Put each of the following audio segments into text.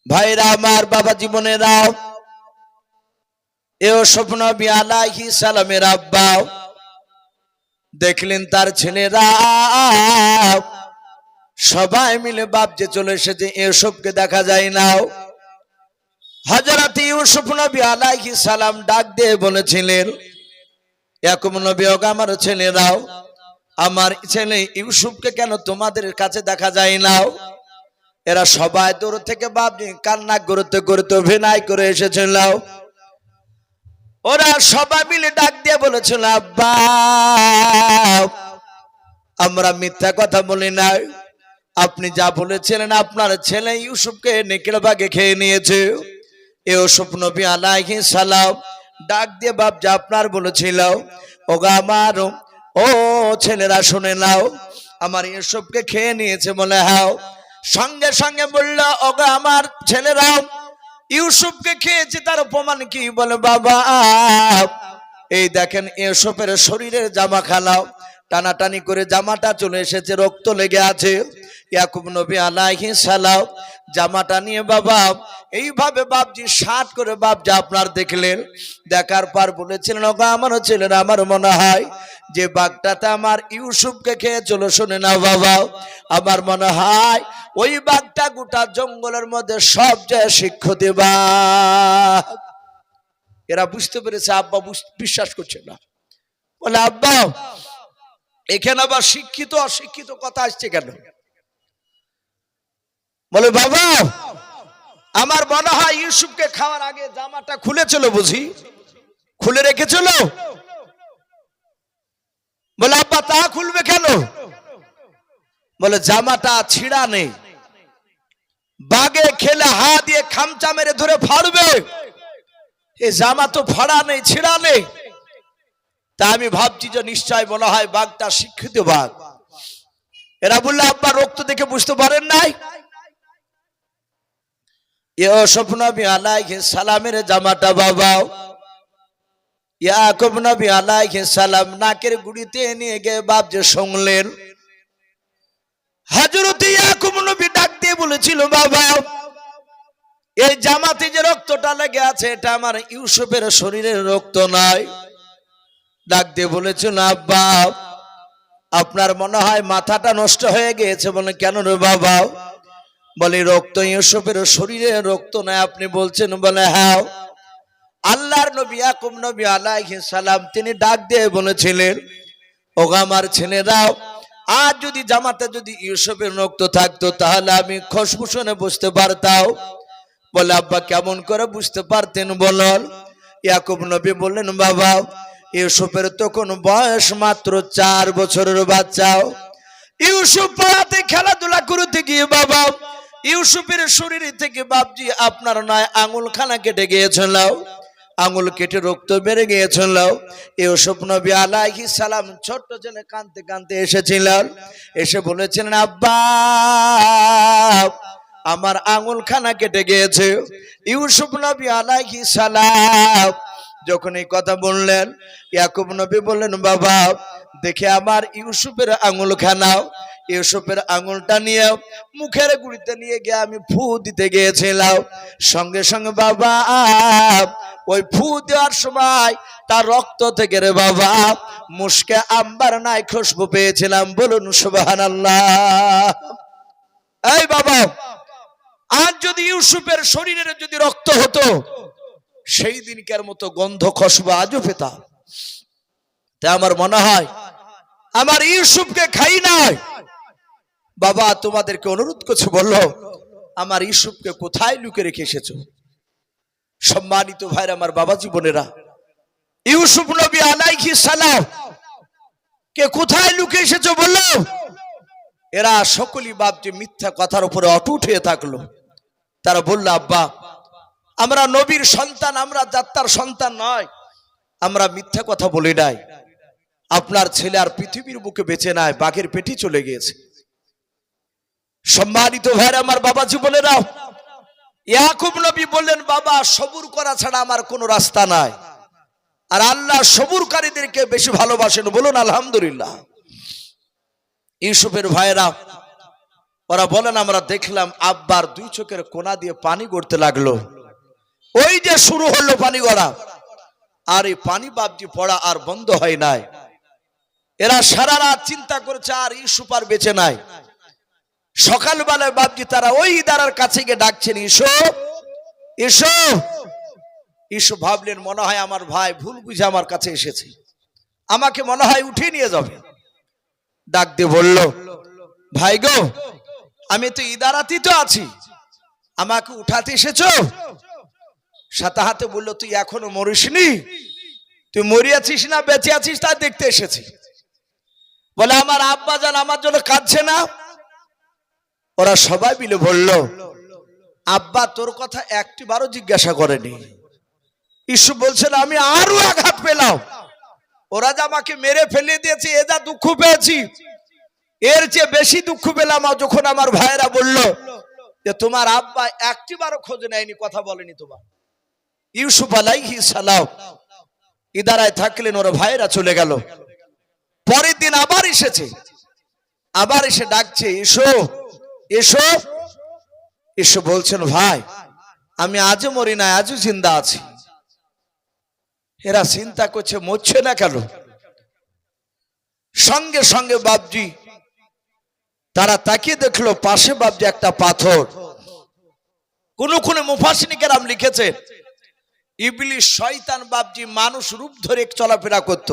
ভাইরা আমার, বাবা জীবনেরাও, ইউসুফ নবী আলাইহিস সালামের আব্বা দেখলেন তার ছেলেরা সবাই মিলে বাপ যে চলে এসেছে, ইউসুফকে দেখা যায় না। হযরত ইউসুফ নবী আলাইহিস সালাম ডাক দিয়ে বলেছিলেন, ইয়াকুব নবী, ওগো আমার ছেলেরাও, আমার ছেলে ইউসুফকে কেন তোমাদের কাছে দেখা যায় না? এরা সবাই দূর থেকে বাপ কান্না করতে করতে অভিনয় করে এসেছিল। ওরা সবাই মিলে ডাক দিয়ে বলেছিল, আব্বা, আমরা মিথ্যা কথা বলি না, আপনি যা বলেছিলেন আপনার ছেলে ইউসুফকে নেকড়ে বাঘে খেয়ে নিয়েছে। ইউসুফ নবী আলাইহিস সালাম ডাক দিয়ে, বাপ যা আপনার বলেছিল, ওগো আমার ও ছেলেরা শুনে নাও, আমার ইউসুফকে খেয়ে নিয়েছে বলে। হ্যাঁ, সঙ্গে সঙ্গে বলল, ওগো আমার ছেলেরাও, ইউসুফকে খেয়েছে, তার প্রমাণ কি? বলে, বাবা এই দেখেন ইউসুফের শরীরের জামা খালাও, টানাটানি করে জামাটা চলে এসেছে, রক্ত লেগে আছে। ইয়াকুব নবী আলাইহিস সালাম জামাটা নিয়ে বাবা এইভাবে বাপজি শাট করে বাপ যা আপনার দেখলেন, দেখার পর বলেছিলেন, ওগো আমার ছেলেরা, আমার মনে হয় যে বাঘটাতে আমার ইউসুফকে খেয়ে চলো। শুনে না বাবা, আমার মনে হয় ওই বাঘটা গোটা জঙ্গলের মধ্যে সবচেয়ে শিক্ষিত বাঘ। এরা বুঝতে পেরেছে, আব্বা বিশ্বাস করছে না। বলে, আব্বা এখানে আবার শিক্ষিত অশিক্ষিত কথা আসছে কেন? বলে, বাবা আমার মনে হয় ইউসুফকে খাওয়ার আগে জামাটা খুলেছিল, বুঝি খুলে রেখেছিল। বলে, আব্বা তা খুলবে কেন? বলে, জামাটা ছিঁড়া নেই, বাগে খেলে হা দিয়ে খামচা মেরে ধরে ফাড়বে, এই জামা তো ফাড়া নেই, ছিঁড়া নেই। তা আমি ভাবছি যে নিশ্চয় মনে হয় বাঘটা শিক্ষিত বাঘ। এরা বললে, আব্বা রক্ত দেখে বুঝতে পারেন নাই? ইউসুফ নবী আলাইহিস সালামের জামাটা বাবা ইয়াকুব নবী আলাইহিস সালাম নাকের গুড়িতে নিয়ে গিয়ে বাপ যে শুনলেন। হযরত ইয়াকুব নবী ডাক দিয়ে বলেছিল, বাবা এই জামাতে যে রক্তটা লেগে আছে, এটা আমার ইউসুফের শরীরের রক্ত নয়। ডাক দিয়ে বলেছিল, আব্বা আপনার মনে হয় মাথাটা নষ্ট হয়ে গিয়েছে। বলে, কেন রে বাবা? বলে, রক্ত ইউসুফের শরীরের রক্ত নয় আপনি বলছেন। বলে, হ্যাঁ, আল্লাহর নবী ইয়াকুব নবী আলাইহিস সালাম তিনি ডাক দিয়ে বলেছিলেন, ওগো আমার ছেলেরাও, আজ যদি জামাতে যদি ইউসুফের রক্ত থাকতো তাহলে আমি খুশবু শুনে বুঝতে পারতাম। বলে, আব্বা কেমন করে বুঝতে পারতেন বলুন? ইয়াকুব নবী বললেন, বাবা ইউসুফের তখন বয়স মাত্র 4 বছরের বাচ্চা। ইউসুফ পাড়াতে খেলাধুলা করতে গিয়ে বাবা ইউসুফের শরীর থেকে বাপজি আপনার নয় আঙুল খানা কেটে গিয়েছিল, আঙুল কেটে রক্ত বেড়ে গিয়েছিল। ইউসুফ নবী আলাইহিস সালাম ছোট্ট ছেলে কাঁদতে কাঁদতে এসেছিলেন, এসে বলেছিলেন, আব্বা আমার আঙুল খানা কেটে গিয়েছে। ইউসুফ নবী আলাইহিস সালাম যখন এই কথা বললেন, ইয়াকুব নবী বললেন, বাবা দেখে আমার ইউসুফের আঙুল খানাও। ইউসুফের আঙুলটা নিয়ে মুখের গুড়িতে নিয়ে গিয়ে আমি ফু দিতে গিয়েছিলাম। সঙ্গে সঙ্গে বাবা ওই ফু দেওয়ার সময় তার রক্ত থেকে রে বাবা মুশকে আম্বার নাই খুশবু পেয়েছিলাম। বলুন সুবহানাল্লাহ। এই বাবা, আজ যদি ইউসুফের শরীরের যদি রক্ত হতো, সেই দিনকার মতো গন্ধ খুশবু আজও পেতাম। তাই আমার মনে হয় আমার ইউসুফকে খাই নাই। বাবা তোমাদেরকে অনুরোধ করছে, বললো আমার ইউসুফকে কোথায় লুকিয়ে রেখে এসেছো? সম্মানিত ভাইরা আমার, বাবা জীবনেরা, ইউসুফ নবী আলাইহিস সালাম কে কোথায় লুকিয়ে এসেছো বললো? এরা সকলেই বাপ যে মিথ্যা কথার উপরে অটুট হয়ে থাকলো। তারা বললো, আব্বা আমরা নবীর সন্তান, আমরা যাত্রার সন্তান নয়, আমরা মিথ্যা কথা বলি নাই। আপনার ছেলে আর পৃথিবীর বুকে বেঁচে নাই, বাঘের পেটে চলে গিয়েছে। সম্মানিত ভাইরা আমার, বাবা জীবনেরা, ইয়াকুব নবী বললেন, বাবা সবুর করা ছাড়া আমার কোনো রাস্তা নাই, আর আল্লাহ সবুরকারীদেরকে বেশি ভালোবাসেন। বলুন আলহামদুলিল্লাহ। ইউসুফের ভাইরা ওরা বলেন আমরা দেখলাম আব্বার দুই চোখের কোনা দিয়ে পানি গড়তে লাগলো। ওই যে শুরু হলো পানি গড়া, আর এই পানি বাপজি পড়া আর বন্ধ হয় নাই। এরা সারা রাত চিন্তা করেছে আর ইউসুফ আর বেঁচে নাই। সকালবেলায় বাপজি তারা ওই ইদারার কাছে গিয়ে ডাকছেন, ইউসুফ ইউসুফ। ইউসুফ ভাবলেন মনে হয় আমার ভাই ভুল বুঝে আমার কাছে এসেছে, আমাকে মনে হয় উঠিয়ে নিয়ে যাবে। ডাক দিয়ে বলল, ভাই গো, আমি তো ইদারাতেই তো আছি, আমাকে উঠাতে এসেছো? সাথে হাতে বললো, তুই এখনো মরিসনি, তুই মরিয়াছিস না বেঁচে আছিস তা দেখতে এসেছি। বলে আমার আব্বা জান আমার জন্য কাঁদছে না? ওরা সবাই মিলে বলল, আব্বা তোর কথা একটিবারও জিজ্ঞাসা করেনি। ইউসুফ বলছেন আমি আরো আঘাত পেলাম, ওরা যে আমাকে মেরে ফেলে দিয়েছে এ যা দুঃখ পেয়েছি, এর চেয়ে বেশি দুঃখ পেলাম যখন আমার ভাইয়েরা বলল যে তোমার আব্বা একটিবারও খোঁজ নেয়নি, কথা বলেনি তোমার। ইউসুফ আলাইহিস সালাম ইদারায় থাকলেন, ওরা ভাইয়েরা চলে গেল। পরের দিন আবার এসেছে, আবার এসে ডাকছে, এসো এসো এসো। বলছেন ভাই আমি আজও মরি না, আজও জিন্দা আছি। এরা চিন্তা করছে মরছে না কেন? সঙ্গে সঙ্গে বাপজি তারা তাকিয়ে দেখলো পাশে বাপজি একটা পাথর। কোন কোন মুফাসসিরিন কেরাম লিখেছে ইবলিস শয়তান বাপজি মানুষ রূপ ধরে চলাফেরা করত,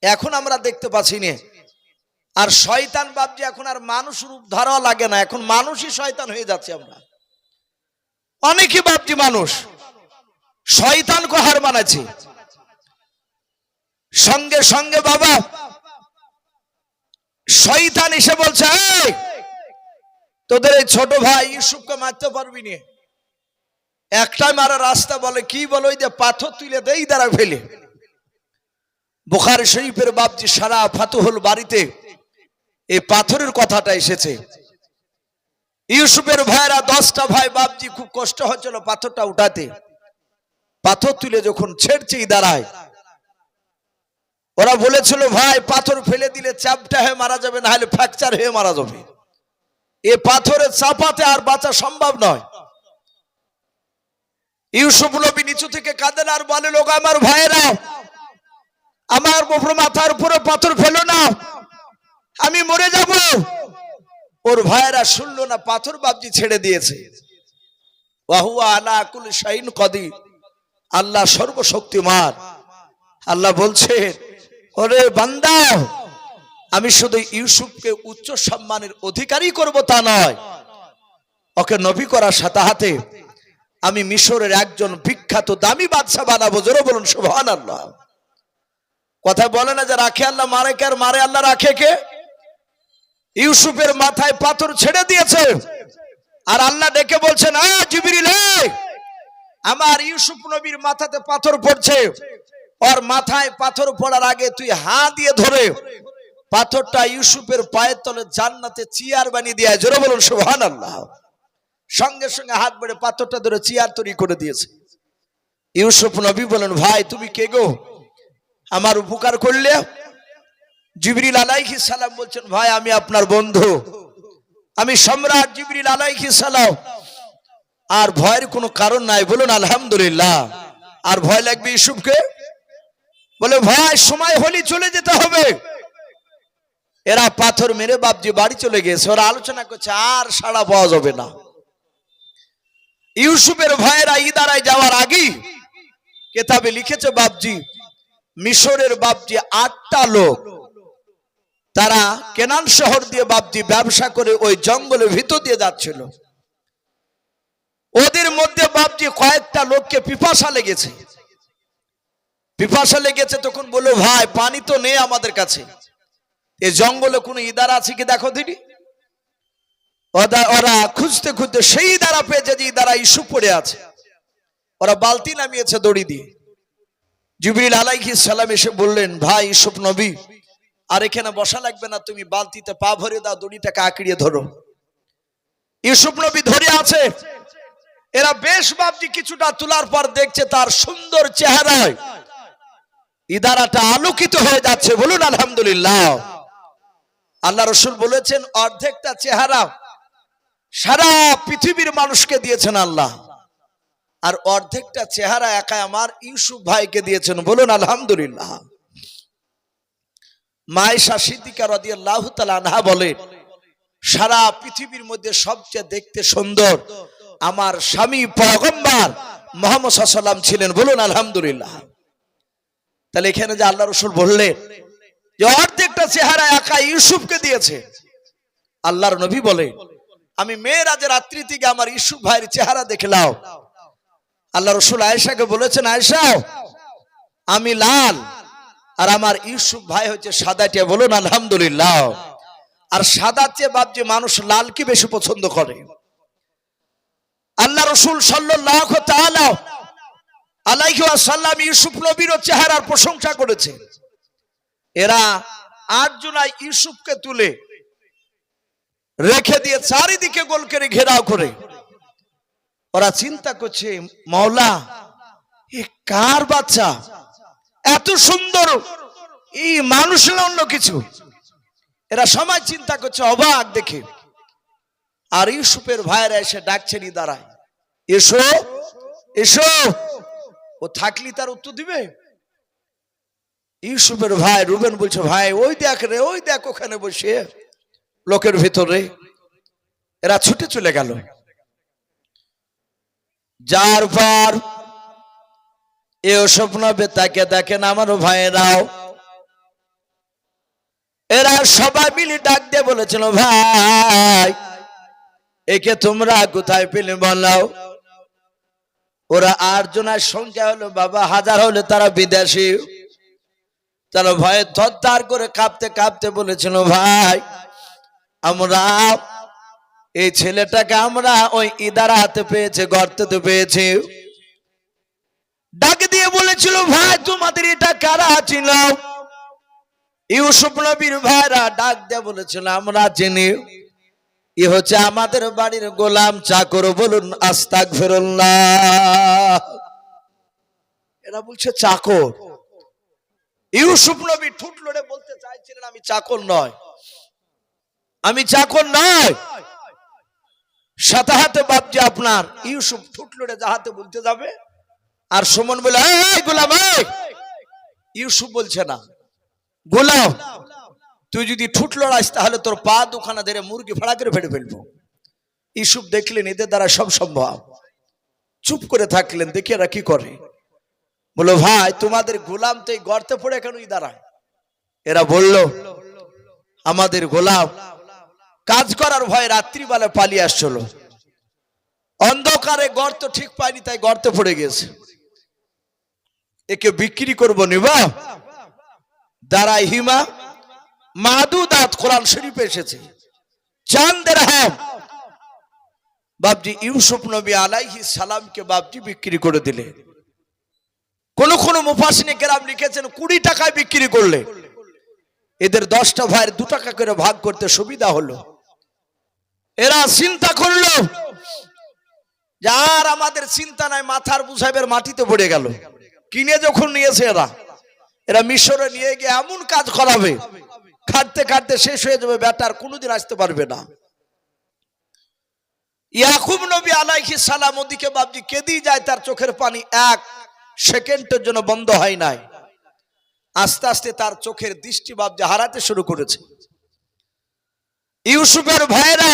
এখন আমরা দেখতে পাচ্ছি না। আর শয়তান বাপজি এখন আর মানুষ রূপ ধরা লাগে না, এখন মানুষই শয়তান হয়ে যাচ্ছে। আমরা অনেকে বাপজি মানুষ শয়তানকে হার মানাচ্ছে। সঙ্গে সঙ্গে বাবা শয়তান এসে বলছে, এই তোদের এই ছোট ভাই ইউসুফকে মারতে পারবি না? একটাই মারা রাস্তা, বলে কি? বলো ওই যে পাথর তুলে দেই দ্বারা ফেলে। বুখারী শরীফের বাপজি সারা ফাতুহুল বাড়িতে এই পাথরের কথাটা এসেছে। ইউসুফের ভাইরা 10টা ভাই বাপজি খুব কষ্ট হচ্ছিল পাথরটা উঠাতে। পাথর তুলে যখন ছেড়ছে ইদারায়, ওরা বলেছিল ভাই পাথর ফেলে দিলে চাপটা হয়ে মারা যাবে, না হলে ফ্র্যাকচার হয়ে মারা যাবে, এ পাথরের চাপাতে আর বাঁচা সম্ভব নয়। ইউসুফ নবী নিচু থেকে কাঁদেন আর বলে, লোক আমার ভাইরা, আমার মাথার উপরে পাথর ফেলো না, আমি মরে যাব। ওর ভাইরা শুনলো না, পাথর বাপজি ছেড়ে দিয়েছে। ওয়া হুয়া আলা কুল্লি শাইইন কাদির, আল্লাহ সর্বশক্তিমান। আল্লাহ বলছে, ওরে বান্দা, আমি শুধু ইউসুফকে উচ্চ সম্মানের অধিকারী করব তা নয়, ওকে নবী করার সাথে হাতে আমি মিশরের একজন বিখ্যাত দামি বাদশা বানাবো। জোরে বলুন সুবহানাল্লাহ। কথা বলে না যে রাখে আল্লাহ, মারে কে? আর মারে আল্লাহ, রাখে কে? ইউসুফের মাথায় পাথর ছেড়ে দিয়েছে, আর আল্লাহ ডেকে বলছেন, জিবরিল, আমার ইউসুফ নবীর মাথাতে পাথর পড়ছে, ওর মাথায় পাথর পড়ার আগে তুই হাত দিয়ে ধরে পাথরটা ইউসুফের পায়ের তলে জান্নাতে চেয়ার বানিয়ে দিয়ে। জোরে বলুন সুবহানাল্লাহ। সঙ্গে সঙ্গে হাত বেড়ে পাথরটা ধরে চেয়ার তৈরি করে দিয়েছে। ইউসুফ নবী বলেন, ভাই তুমি কে গো, আমার উপকার করলে? জিবরিল আলাইহিস সালাম বলছেন, ভাই আমি আপনার বন্ধু, আমি সম্রাট জিবরিল আলাইহিস সালাম। আর ভয়ের কোনো কারণ নাই, বলুন আলহামদুলিল্লাহ। আর ভয় লাগবে ইউসুফকে? বলে ভাই সময় হলি চলে যেতে হবে। এরা পাথর মেরে বাপজি বাড়ি চলে গেছে। ওরা আলোচনা করছে আর সাড়া পাওয়া যাবে না। ইউসুফের ভাইয়েরা ইদারায় যাওয়ার আগে কেতাবে লিখেছে বাপজি, মিশরের বাপজি 8টা লোক তারা কেনান শহর দিয়ে বাপজি ব্যবসা করে ওই জঙ্গলের ভিতর দিয়ে যাচ্ছিল। ওদের মধ্যে বাপজি কয়েকটা লোককে পিপাসা লেগেছে। পিপাসা লেগেছে তখন বললো, ভাই পানি তো নেই আমাদের কাছে, এই জঙ্গলে কোনো ইদারা আছে কি দেখো দিদি। ওরা খুঁজতে খুঁজতে সেই ইদারা পেয়েছে যে ইদারা ইউসুফ পড়ে আছে। ওরা বালতি নামিয়েছে দড়ি দিয়ে। জিবরিল আলাইহিস সালাম এসে বললেন, ভাই ইউসুফ নবী, আর এখানে বসা লাগবে না, তুমি বালতিতে পা ভরে দাও, দড়িটাকে আঁকড়িয়ে ধরো। ইউসুফ নবী ধরে আছে। এরা বেশ বাপজি কিছুটা তোলার পর দেখছে তার সুন্দর চেহারায় ইদারাটা আলোকিত হয়ে যাচ্ছে। বলুন আলহামদুলিল্লাহ। আল্লাহ রাসূল বলেছেন, অর্ধেকটা চেহারা সারা পৃথিবীর মানুষকে দিয়েছেন আল্লাহ, আর অর্ধেকটা চেহারা একা আমার ইউসুফ ভাইকে দিয়েছেন। বলুন আলহামদুলিল্লাহ। মায়েশা সিদ্দিকা রাদিয়াল্লাহু তাআলা আনহা বলে, সারা পৃথিবীর মধ্যে সবচেয়ে দেখতে সুন্দর আমার স্বামী পয়গম্বর মুহাম্মদ সাল্লাল্লাহু আলাইহি ওয়াসাল্লাম ছিলেন। বলুন আলহামদুলিল্লাহ। তাহলে এখানে যে আল্লাহ রাসূল বললেন যে অর্ধেকটা চেহারা একা ইউসুফকে দিয়েছে, আল্লাহর নবী বলে আমি মেরাজের রাত্রি থেকে আমার ইউসুফ ভাইয়ের চেহারা দেখলাম। আল্লাহ রাসূল আয়েশাকে বলেছেন, আয়েশা আমি লাল আর আমার ইউসুফ ভাই হচ্ছে সাদাটিয়া। বলুন আলহামদুলিল্লাহ। আর সাদা চেয়ে বাপজি মানুষ লাল কি বেশি পছন্দ করে। আল্লাহ রাসূল সাল্লাল্লাহু তাআলা আলাইহি ওয়াসাল্লাম ইউসুফ নবীর চেহারার প্রশংসা করেছে। এরা 8 জনাই ইউসুফকে তুলে রেখে দিয়ে চারিদিকে গোল করে ঘেরাও করে ওরা চিন্তা করছে, মাওলা এ কার বাচ্চা, এত সুন্দর, এই মানুষ না অন্য কিছু। এরা সময় চিন্তা করছে অবাক দেখে। আর ইউসুফের ভাইরা এসে ডাকছেনি দাঁড়ায়, এসো এসো। ও থাকলি তার উত্তর দিবে? ইউসুফের ভাই রুবেন বলছে, ভাই ওই দেখ রে, ওই দেখ ওখানে বসে লোকের ভিতরে। এরা ছুটে চলে গেল। যার পর এও স্বপ্ন বেতাকে দেখেন আমার ভাইয়েরাও, এরা সবাই মিলে ডাক দিয়ে বলেছিল, ভাই একে তোমরা কোথায় পেলে বলাও। ওরা 8 জনের সংখ্যা হলো বাবা 1000 হলে তারা বিদেশি। তারা ভয়ে থরথর করে কাঁপতে কাঁপতে বলেছিল, ভাই আমরা এই ছেলেটাকে আমরা ওই ইদারা হাতে পেয়েছে, গর্তে পেয়েছি। ডাক দিয়ে বলেছিল, ভাই তোমাদের এটা কারা ছিল? ইউসুফ নবীর ভাইরা ডাক দিয়ে বলেছিল, আমরা চিনি, এ হচ্ছে আমাদের বাড়ির গোলাম চাকর। বলুন আস্তাগফিরুল্লাহ। এরা বলছে চাকর। ইউসুফ নবী ঠুট লড়ে বলতে চাইছিলেন, আমি চাকর নয়, আমি চাকর নয়। সাথে হাতে বাপজি আপনার ইউসুফ ঠুট লড়ে যাহাতে বলতে যাবে, আর সুমন বলে, এই গোলাম। ইউসুফ বলছে না, গোলাম তুই যদি ঠুট লড়াইস তাহলে তোর পা দুখানা ধরে মুরগি ফাড়া করে ফেটে ফেলবো। ইউসুফ দেখলেন এদের দ্বারা সব সম্ভব, চুপ করে থাকলেন। দেখি এরা কি করে। বলো, ভাই তোমাদের গোলাম তো এই গর্তে পড়ে কেনই দাঁড়ায়? এরা বলল, আমাদের গোলাম কাজ করার ভয়ে রাত্রিবেলা পালিয়ে আসছিল, অন্ধকারে গর্ত ঠিক পায়নি, তাই গর্তে পড়ে গেছে। একে বিক্রি করবো নিবা? দাঁড়াই হিমা মাদুদাত কোরআন শরীফে এসেছে, চাঁদের হাম। বাপজি ইউসুফ নবী আলাইহিস সালামকে বাপজি বিক্রি করে দিলে। কোন কোন মুফাসসিরিনে কেরাম লিখেছেন 20 টাকায় বিক্রি করলে এদের 10টা ভাইয়ের 2 টাকা করে ভাগ করতে সুবিধা হলো। এরা চিন্তা করলো যে আর আমাদের চিন্তা নাই, মাথার বুঝাইবের মাটিতে পড়ে গেল। কিনে যখন নিয়েছে এরা মিশরে নিয়ে গিয়ে এমন কাজ করাবে, খাটতে খাটতে শেষ হয়ে যাবে, বেটার কোনোদিন আসতে পারবে না। ইয়াকুব নবী আলাইহিস সালাম ওদিকে বাপজি কেঁদেই যায়, তার চোখের পানি 1 সেকেন্ডের জন্য বন্ধ হয় নাই। আস্তে আস্তে তার চোখের দৃষ্টি বাপজি হারাতে শুরু করেছে। ইউসুফের ভাইরা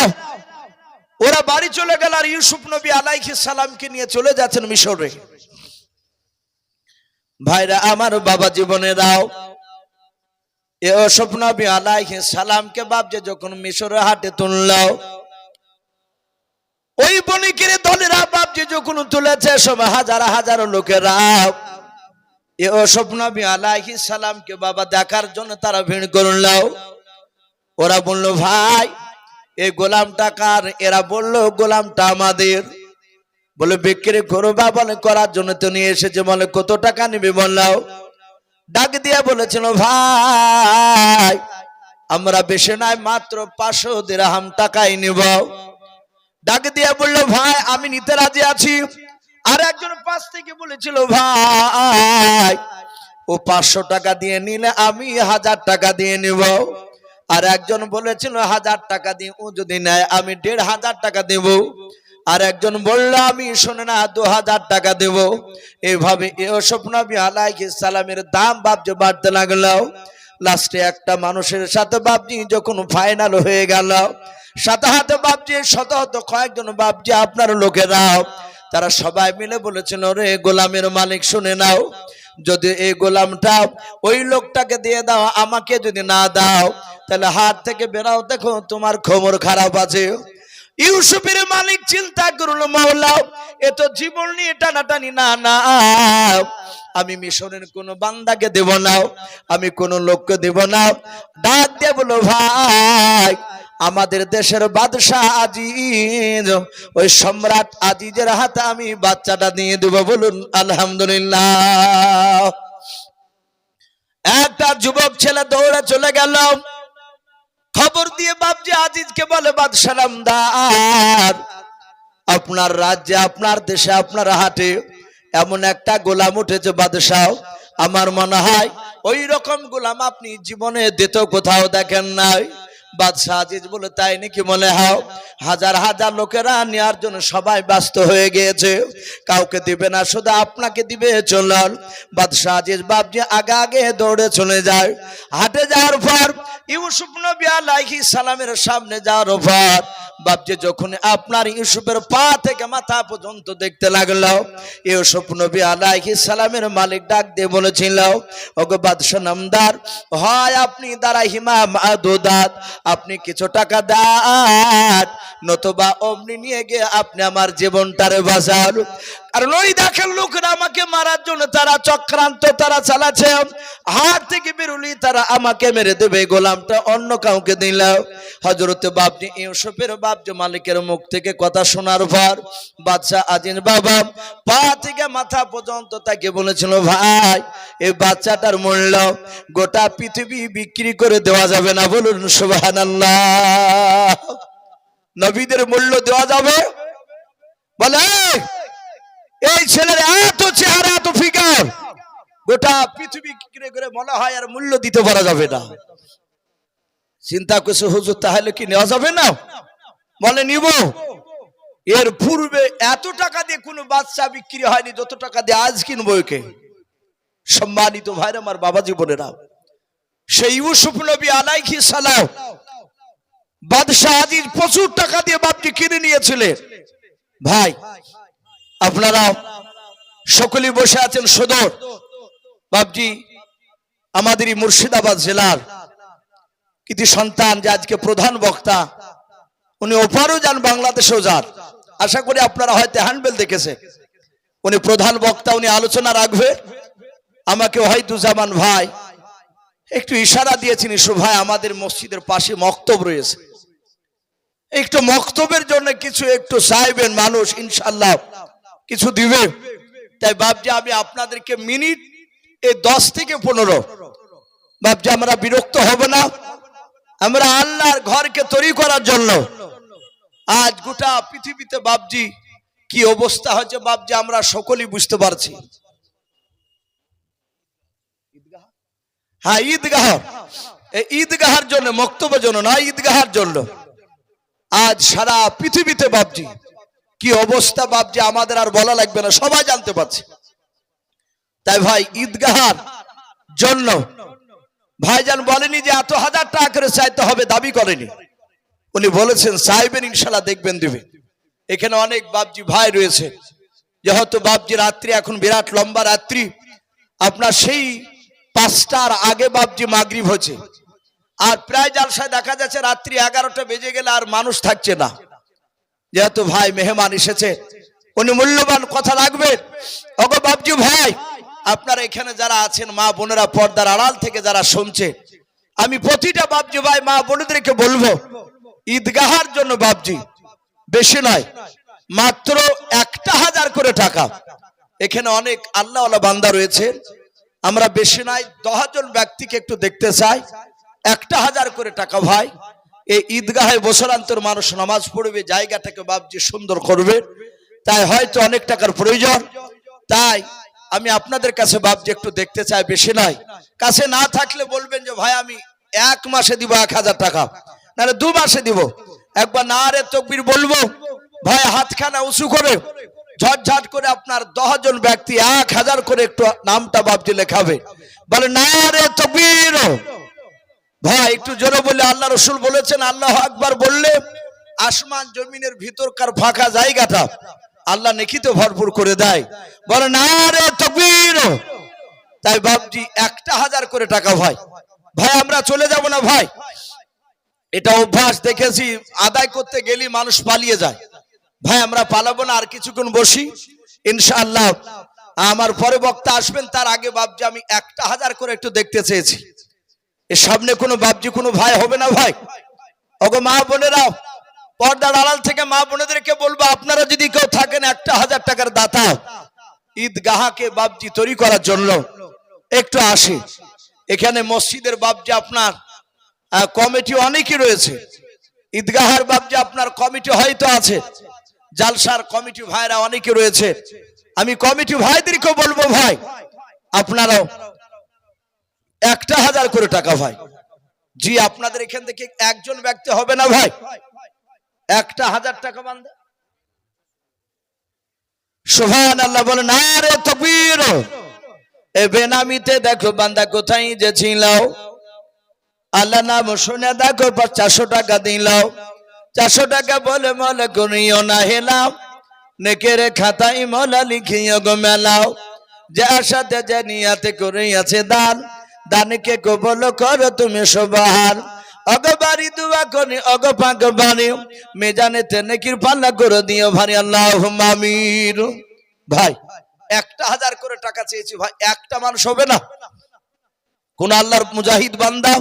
ওরা বাড়ি চলে গেল, আর ইউসুফ নবী আলাইহিস সালামকে নিয়ে চলে যাচ্ছেন মিশরে। ভাইরা আমার বাবা জীবনেরাও, ইউসুফ নবী আলাইহিস সালামকে বাপজি যখন মিশরে হাটে তুললো, ওই বণিকের দলেরা বাপজি যখন তুলেছে, সব হাজার হাজার লোকেরা ইউসুফ নবী আলাইহিস সালামকে বাবা দেখার জন্য তারা ভিড় করলো। ওরা বলল, ভাই এই গোলামটা কার? এরা বলল, গোলামটা আমাদের। বলে বিক্রি করবা? বলে করার জন্য তো নিয়ে এসেছে। বলে কত টাকা নিবে? বললাও। ডাক দিয়ে বলেছিল, ভাই আমরা বেশি নাই, মাত্র 500 দিরহাম টাকাই নিব। ডাক দিয়ে বললো, ভাই আমি নিতে রাজি আছি। আর একজন পাশ থেকে বলেছিল, ভাই ও 500 টাকা দিয়ে নিলে আমি 1000 টাকা দিয়ে নিব। আর একজন বলেছিল 1000 টাকা দিয়ে, ও যদি নেয় আমি 1500 টাকা দেব। আর একজন বলল আমি শুনে না 2000 টাকা দেব। এইভাবে ইউসুফ নবী আলাইহিস সালামের দাম বাপজি বাড়তে লাগলো। লাস্টে একটা মানুষের সাথে বাপজি যখন ফাইনাল হয়ে গেল, সাথে হাতে বাপজি শত কয়েকজন বাপজি আপনার লোকেরাও তারা সবাই মিলে বলেছিল, রে গোলামের মালিক শুনে নাও, যদি এই গোলামটা ওই লোকটাকে দিয়ে দাও, আমাকে যদি না দাও তাহলে হাত থেকে বেরাও, দেখো তোমার খবর খারাপ আছে। ইউসুফের মালিক চিন্তা করলো, মাওলা এ তো জীবন নিয়ে টানাটানি, না না আমি মিশরের কোন বান্দাকে দেব না, আমি কোন লোককে দেব না। ডাক দিয়ে বলো, ভাই আমাদের দেশের বাদশাহ আজিজ, ওই সম্রাট আজিজের হাতে আমি বাচ্চাটা দিয়ে দেব। বলুন আলহামদুলিল্লাহ। একটা যুবক ছেলে দৌড়ে চলে গেল, খবর দিয়ে বাপজি আজিজকে বলে, বাদশাহ নামদার, আপনার রাজ্যে আপনার দেশে আপনার হাটে এমন একটা গোলাম উঠেছে বাদশাহ, আমার মনে হয় ওই রকম গোলাম আপনি জীবনে দ্বিতীয় কোথাও দেখেন নাই। বাদশাহ আজিজ বলে, তাই নাকি? মনে হয় হাজার হাজার লোকেরা নেওয়ার জন্য সবাই ব্যস্ত হয়ে গিয়েছে, কাউকে দিবে না, শুধু আপনাকে দিবে, চলুন। বাদশাহ আজিজ বাপজি আগে আগে দৌড়ে চলে যায়। হাটে যাওয়ার পর ইউসুফ নবী আলাইহিস সালামের সামনে যাওয়ার পর বাপজি যখন আপনার ইউসুফের পা থেকে মাথা পর্যন্ত দেখতে লাগলো, ইউসুফ নবী আলাইহিস সালামের মালিক ডাক দিয়ে বলেছিল, ওগো বাদশাহ নামদার, হয় আপনি দারাহিমা মাদুদাত, আপনি কিছু টাকা দেন, নতুবা অমনি নিয়ে গিয়ে আপনি আমার জীবনটারে বাঁচান। কারণ ওই দেখেন লোকরা আমাকে মারার জন্য তারা চক্রান্ত তারা চালাচ্ছে, হাত থেকে বেরুলি তারা আমাকে মেরে দেবে, গোলামটা অন্য কাউকে দিল। হযরতে বাপজি ইউসুফের বাপজি মালিকের মুখ থেকে কথা শোনার পর বাদশাহ আজিজ বাবা পা থেকে মাথা পর্যন্ত তাকে বলেছিল, ভাই এই বাচ্চাটার মূল্য গোটা পৃথিবী বিক্রি করে দেওয়া যাবে না। বলুন সুবহানাল্লাহ। নবীদের মূল্য দেওয়া যাবে? বলে এই ছেলের এত চেহারা এত ফিগার, গোটা পৃথিবী বিক্রি করে মনে হয় আর মূল্য দিতে পারা যাবে না। চিন্তা করছে, হুজুর তাহলে কি নেওয়া যাবে না? বলে নিব। এর পূর্বে এত টাকা দিয়ে কোনো বাচ্চা বিক্রি হয়নি যত টাকা দিয়ে আজ কিনবো একে। সম্মানিত ভাইরা আমার, বাবাজি বোনেরা, সেই ইউসুফ নবী আলাইহিস সালাম বাদশাহ আজিজ প্রচুর টাকা দিয়ে বাপজি কিনে নিয়েছিলেন। ভাই আপনারা সকলেই বসে আছেন সদর বাপজি আমাদের এই মুর্শিদাবাদ জেলার কৃতি সন্তান, যে আজকে প্রধান বক্তা, উনি ওপারও যান বাংলাদেশেও যান, আশা করি আপনারা হয়তো হ্যান্ডবেল দেখেছে। উনি প্রধান বক্তা, উনি আলোচনা রাখবে। আমাকে ওয়াহিদুজ্জামান ভাই একটু ইশারা দিয়েছেন, ইসু ভাই আমাদের মসজিদের পাশে মক্তব রয়েছে, একটু মক্তবের জন্য কিছু একটু চাইবেন, মানুষ ইনশাআল্লাহ কিছু দিবে। তাই বাপজি আমি আপনাদেরকে মিনিট এই 10 থেকে 15 বাপজি আমরা বিরক্ত হব না, আমরা আল্লাহর ঘরকে তৈরি করার জন্য। আজ গোটা পৃথিবীতে বাপজি কি অবস্থা হচ্ছে বাপজি আমরা সকলেই বুঝতে পারছি। হ্যাঁ, ঈদগাহ, এই ঈদগাহের জন্য, মক্তবের জন্য না, ঈদগাহের জন্য আজ সারা পৃথিবীতে বাপজি কি অবস্থা বাপজি আমাদের আর বলা লাগবে না, সবাই জানতে পারছে। তাই ভাই ঈদগাহের জন্য ভাইজান বলেনি যে এত 1000 টাকা করে চাইতে হবে, দাবি করেনি। উনি বলেছেন চাইবেন, ইনশাআল্লাহ দেখবেন দিবে। এখানে অনেক বাপজি ভাই রয়েছে, যেহেতু বাপজি রাত্রি এখন বিরাট লম্বা রাত্রি, আপনার সেই 5টার আগে বাপজি মাগরিব হচ্ছে, আর প্রায় জালসায় দেখা যাচ্ছে রাত্রি 11টা বেজে গেলে আর মানুষ থাকছে না। যেহেতু ভাই মেহমান এসেছে, উনি মূল্যবান কথা রাখবেন। ওগো বাপজি ভাই, আপনারা এখানে যারা আছেন মা বোনেরা, পর্দার আড়াল থেকে যারা শুনছে, আমি প্রতিটা বাপজি ভাই মা বোনদেরকে বলবো, ঈদগাহের জন্য বাপজি বেশি নয়, মাত্র 1000 করে টাকা। এখানে অনেক আল্লাহওয়ালা বান্দা রয়েছে, আমরা বেশি নয় 10 জন ব্যক্তিকে একটু দেখতে চাই, 1000 করে টাকা ভাই। এই ঈদগাহে বছরান্তর মানুষ নামাজ পড়বে, জায়গাটাকে বাপজি সুন্দর করবে, তাই হয়তো অনেক টাকার প্রয়োজন। তাই আমি আপনাদের কাছে বাপজি একটু দেখতে চাই, বেশি নয়। কাছে না থাকলে বলবেন যে ভাই আমি এক মাসে দিব 1000 টাকা, নাহলে 2 মাসে দিব। একবার নারে তাকবীর বলবো ভাই, হাতখানা উঁচু করে ঝটঝট করে আপনার 10 জন ব্যক্তি 1000 করে একটু নামটা বাপজি লেখাবে, বলে নারে তাকবীর। ভাই একটু জোরে বলে, আল্লাহ রসুল বলেছেন আল্লাহু আকবার বললে আসমান জমিনের ভিতরকার ফাঁকা জায়গাটা আল্লাহ নেকিতে ভরপুর করে দেয়। বলে নারে তাকবীর। তাই বাপজি 1000 করে টাকা ভাই। ভাই আমরা চলে যাব না ভাই, এটা অভ্যাস দেখেছি, আদায় করতে গেলে মানুষ পালিয়ে যায়। ভাই আমরা পালাবো না, আর কিছুক্ষণ বসি ইনশাআল্লাহ। আমার পরে বক্তা আসবেন, তার আগে বাপজি আমি 1000 করে একটু দেখতে চেয়েছি। এর সামনে কোনো বাপজি কোনো ভাই হবে না ভাই? ওগো মা বোনেরা, পর্দার আড়াল থেকে মা বোনেদেরকে বলবো, আপনারা যদি কেউ থাকেন 1000 টাকার দাতা ঈদগাহকে বাপজি তৈরি করার জন্য একটু আসি। এখানে মসজিদের বাপজি আপনার কমিটি অনেকই রয়েছে, ঈদগাহের বাপজি আপনার কমিটি হয়তো আছে, জালসার কমিটি ভাইরা অনেকে রয়েছে। আমি কমিটি ভাইদেরকে বলবো ভাই আপনারাও 1000 করে টাকা ভাই। জি আপনাদের এখান থেকে একজন ব্যক্তি হবে না ভাই? 1000 টাকা বান্দা। সুবহানাল্লাহ বলে নারে তাকবীর। এ বেনামিতে দেখো বান্দা কোথায় যে ছিল, আল্লাহ নাম শুনে দেখো 400 টাকা দিল। 400 টাকা বলে মলে করিও না হেলাও, নেকের খাতায় মলা লিখিও গো মেলাও। যে আশাতে যে নিয়াতে করিয়াছে দান, দানকে কবুল করো তুমি সুবহান। অগবারি দুয়া করি অগ পাক বাণী, মেজানেতে নেকির পাল্লা করে দিও ভারী আল্লাহুম্মা আমিন। ভাই 1000 করে টাকা চেয়েছি ভাই, একটা মানুষ হবে না? কোন আল্লাহর মুজাহিদ বান্দা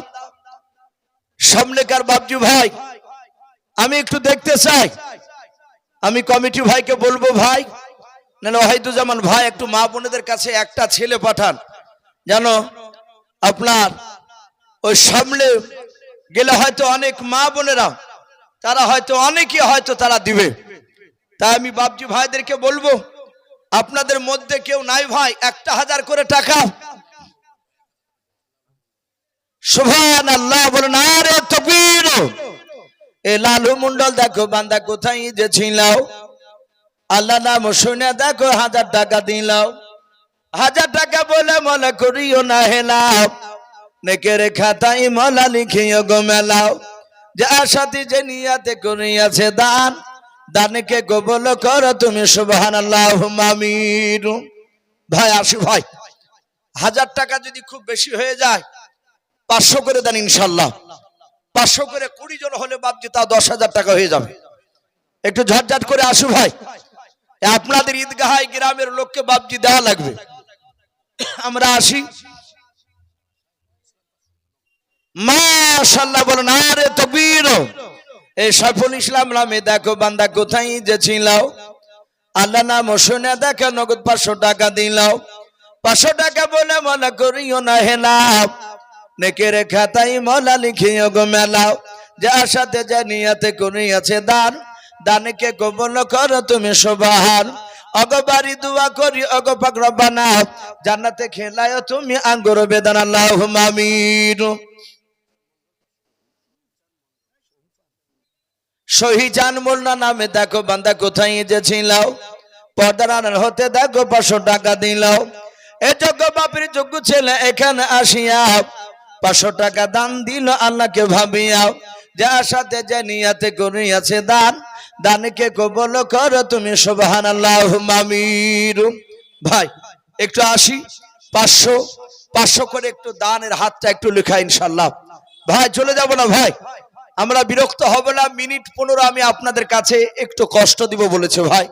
সামনেকার বাপজি ভাই আমি একটু দেখতে চাই। আমি কমিটি ভাইকে বলবো ভাই, না ওয়াহিদুজ্জামান ভাই একটু মা বোনেদের কাছে একটা ছেলে পাঠান, জানো আপনার ওই সামনে গেলে হয়তো অনেক মা বোনেরা তারা হয়তো অনেকে হয়তো তারা দিবে। তাই আমি বাপজি ভাইদেরকে বলবো, আপনাদের মধ্যে কেউ নাই ভাই 1000 করে টাকা? সুবহানাল্লাহ বলে নারে তাকবীর। এ লালু মন্ডল দেখো বান্দা কোথায় যে ছিল, আল্লাহ নাম শুনে দেখো 1000 টাকা দিল। 1000 টাকা বলে মনে করিও না হেলাও, নেকের খাতায় মলা লিখিও গো মেলাও। যে আশাতে যে নিয়াতে করিয়াছে দান, দানকে কবুল করো তুমি সুবহানাল্লাহুম্মা আমিন। ভাই আসি ভাই, 1000 টাকা যদি খুব বেশি হয়ে যায় 500 করে দেন ইনশাআল্লাহ। 500 করে 20 জন হলে বাপজি তা 10,000 টাকা হয়ে যাবে। একটু ঝটঝট করে আসু ভাই, আপনাদের ঈদগাহে গ্রামের লোককে বাপজি দেওয়া লাগবে। আমরা আসি। মাশাআল্লাহ বলেন নারে তাকবীর। এই সাইফুল ইসলাম নামে দেখো বান্দা কোথায় যে ছিল, আল্লাহ নাম শুনে দেখো নগদ 500 টাকা দিল। 500 টাকা বলে মনে করিও না হেলাও, নেকের খাতায় মলা লিখিও গো মেলাও। যে আশাতে যে নিয়াতে করিয়াছে দান, দানকে কবুল করো তুমি সুবহান। অগবারি দুয়া করি অগ পাক রব্বানা, জান্নাতে খেলায় তুমি আঙ্গুর বেদান আল্লাহুম্মা আমিন। শহীজান মোল্লা নামে দেখো বান্দা কোথায় যে ছিল, পর্দার আড়াল হতে দেখো 500 টাকা দিল। এ যোগ্য বাপের যোগ্য ছেলে এখানে আসিয়া 500 টাকা দান দিল আল্লাহকে ভাবিয়া। যে আশাতে যে নিয়াতে করিয়াছে দান, দানকে কবুল করো তুমি সুবহানাল্লাহুম্মা আমিন। ভাই একটু আসি, 500 করে একটু দানের হাতটা একটু লেখা ইনশাআল্লাহ। ভাই চলে যাব না ভাই, আমরা বিরক্ত হব না, মিনিট 15 আমি আপনাদের কাছে একটু কষ্ট দিব বলেছে ভাই।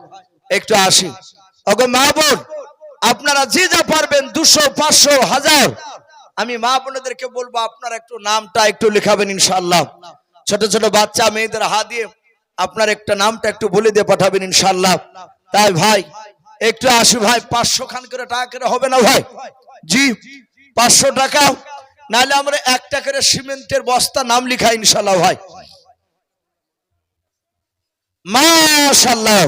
একটু আসি। ওগো মা বোন আপনারা যে যা পারবেন 200 500 1000 আমি মা বোনেদেরকে বলবো আপনারা একটু নামটা একটু লেখাবেন ইনশাআল্লাহ। ছোট ছোট বাচ্চা মেয়েদের হাত দিয়ে আপনার একটা নামটা একটু বলে দিয়ে পাঠাবেন ইনশাআল্লাহ। তাই ভাই একটু আসি ভাই, 500 খান করে টাকা করে হবে না ভাই? জি 500 টাকা, নাহলে আমরা 1 টাকার সিমেন্টের বস্তা নাম লিখা ইনশাআল্লাহ ভাই। মাশাআল্লাহ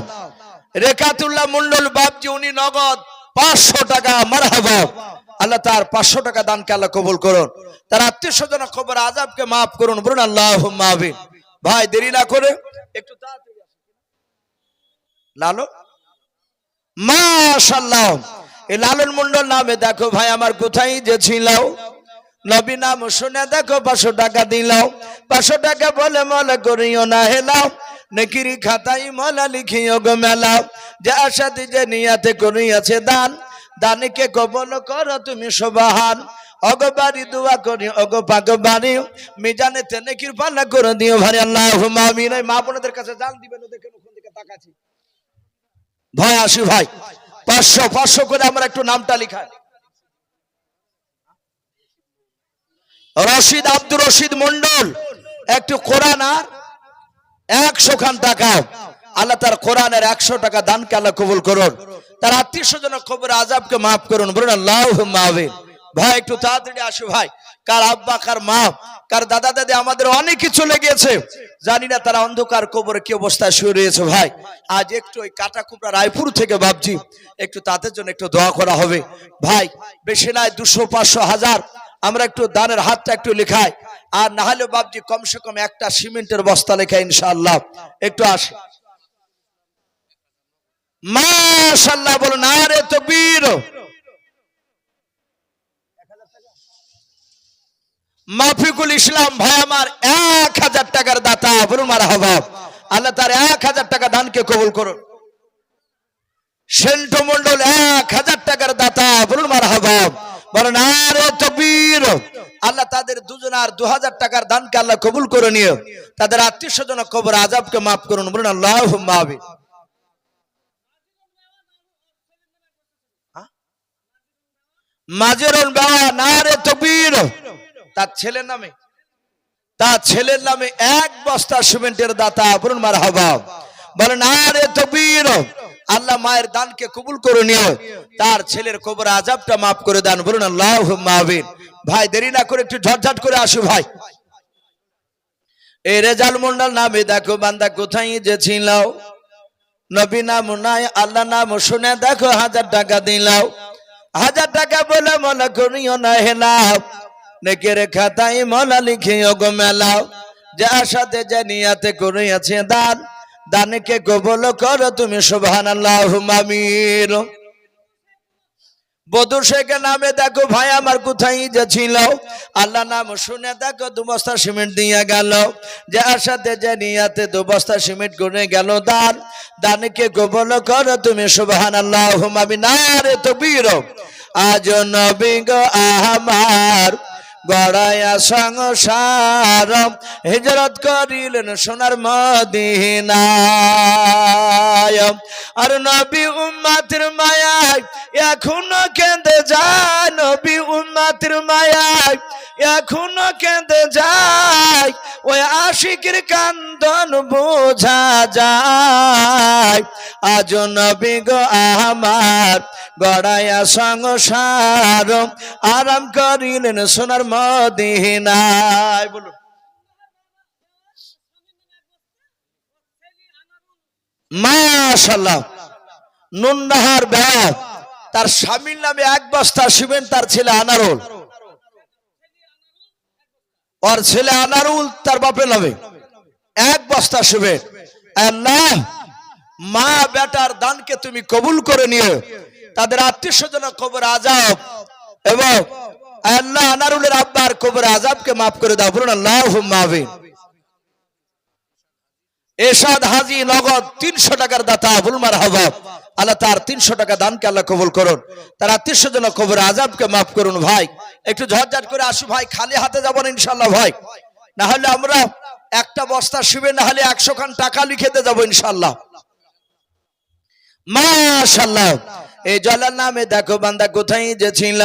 রেখাতুল্লাহ মন্ডল বাপজি উনি নগদ 500 টাকা মারহাবা। আল্লাহ তার 500 টাকা দানকে আল্লাহ কবুল করুন, তার আত্মীয় স্বজন কবর আযাবকে মাফ করুন, বলুন আল্লাহুম্মা আমিন। ভাই দেরি না করে একটু তাড়াতাড়ি লালন, মাশাআল্লাহ। এই লালন মন্ডল নামে দেখো ভাই আমার কোথায় যে ছিল, নবী নাম শুনে দেখো 500 টাকা দিলাও, 500 টাকা বলে মলা করিও না হেলাও, নেকির খাতায় মলা লিখিও গো মেলাও, যে আশাতে যে নিয়াতে করিয়াছে দান, দানকে কবল করো তুমি সুবহান। অগবারি দোয়া করি অগো পাগবারি, মিজানেতে নেকির পাল্লা করে দিও ভাই আল্লাহুম্মা আমিন। এই মা বোনদের কাছে জান দিবেন, দেখেন কোন দিকে তাকাচ্ছি ভাই। আসি ভাই 500 করে আমরা একটু নামটা লিখাই। রশিদ আব্দুর রশিদ মন্ডল একটু কোরআন আর 100 খান টাকা, আল্লাহ তার কোরআনের 100 টাকা দানকে আল্লাহ কবুল করুন, তার আত্মীয় স্বজন কবর আযাবকে মাফ করুন, বলুন আল্লাহুম্মা আমিন। ভাই একটু তাড়াতাড়ি আসো ভাই, কার আব্বা কার মা কার দাদা দাদি আমাদের অনেকে চলে গিয়েছে, জানি না তারা অন্ধকার কবরে কি অবস্থায় শুয়ে রয়েছে। ভাই আজ একটু ওই কাটা কুমড়া রায়পুর থেকে ভাবছি একটু তাদের জন্য একটু দোয়া করা হবে। ভাই বেশি নাই 200 500 1000 আমরা একটু দানের হাতটা একটু লেখাই, আর না হলে বাবজি কমসে কম একটা সিমেন্টের বস্তা লেখা ইনশাআল্লাহ একটু আসে। মাশাআল্লাহ বলুন নারে তাকবীর। মাফিকুল ইসলাম ভাই আমার 1000 টাকার দাতা, বলুন মারহাবা। আল্লাহ তার 1000 টাকা দানকে কবুল করুন। সেন্টু মন্ডল 1000 টাকার দাতা, বলুন মারহাবা, বলুন নারে তাকবীর। আল্লাহ তাদের দুজনার 2000 টাকার দানকে আল্লাহ কবুল করে নিয়ে তাদের আত্মীয় স্বজন কবর আযাবকে মাফ করুন, বলুন আল্লাহুম্মা আমিন। মাজেরুল বাবা নারে তাকবীর, তার ছেলের নামে, তার ছেলের নামে 1 বস্তা সিমেন্টের দাতা, বলুন মারহাবা, বলেন নারে তাকবীর। আল্লাহ মায়ের দানকে কবুল করে নিও, তার ছেলের কবর আযাবটা মাফ করে দেন, বলুন আল্লাহুম্মা আমিন। ভাই দেরি না করে একটু ঝটঝট করে আসো ভাই। এই রেজাল মন্ডল নামে দেখো বান্দা কোথায় যে ছিল, নবী নাম নাই আল্লাহ নাম শুনে দেখো 1000 টাকা দিলাও, 1000 টাকা বলে মলা করিও না হেলাও, নেকের খাতায় মলা লিখিও গো মেলাও, যে আশাতে যে নিয়াতে করিয়াছে দান, দানকে কবুল করো তুমি সুবহানাল্লাহুম্মা আমিন। বদর শেখের নামে দেখো ভাই আমার কোথায় যে ছিল, আল্লাহ নাম শুনে দেখো 2 বস্তা সিমেন্ট দিয়ে গেল, যে আশাতে যে নিয়াতে 2 বস্তা সিমেন্ট করে গেল দান, দানকে কবুল করো তুমি সুবহানাল্লাহুম্মা আমিন। নারে তাকবীর। আজ নবী গো আমার গড়ায়া সংসার, হিজরত করিলেন সোনার মদিনায়, আর নবী উম্মতের মায়ায় এখনো কেঁদে যায়, নবী উম্মতের মায়ায় এখনো কেঁদে যায়, ওই আশিকের কান্দন বোঝা যায়। আজ নবী গো আমার গড়ায়া সংসার, আরাম করিলেন সোনার মদিনায়, বলুন মাশাআল্লাহ। নুননাহার ব্যাগ তার স্বামীর নামে 1 বস্তা সিমেন্ট, তার ছেলে আনারুল, ওর ছেলে আনারুল তার বাপের নামে 1 বস্তা সিমেন্ট। আল্লাহ মা বেটার দানকে তুমি কবুল করে নিও, তাদের আত্মীয় স্বজন কবর আযাব এবং আল্লাহ আনারুলের আব্বার কবর আযাবকে মাফ করে দাও, বলুন আল্লাহুম্মা আমিন। এরশাদ হাজী নগদ 300 টাকার দাতা, বলুন মারহাবা। আল্লাহ তার 300 টাকা দানকে আল্লাহ কবুল করুন, তার আত্মীয় স্বজন কবর আযাবকে মাফ করুন। ভাই একটু ঝটঝট করে আসো ভাই, খালি হাতে যাব না ইনশাআল্লাহ ভাই, না হলে আমরা একটা বস্তা শিবে না হলে 100 খান টাকা লিখেতে যাব ইনশাআল্লাহ। মাশাআল্লাহ। এই জলার নামে দেখো বান্দা কোথায় যে ছিল,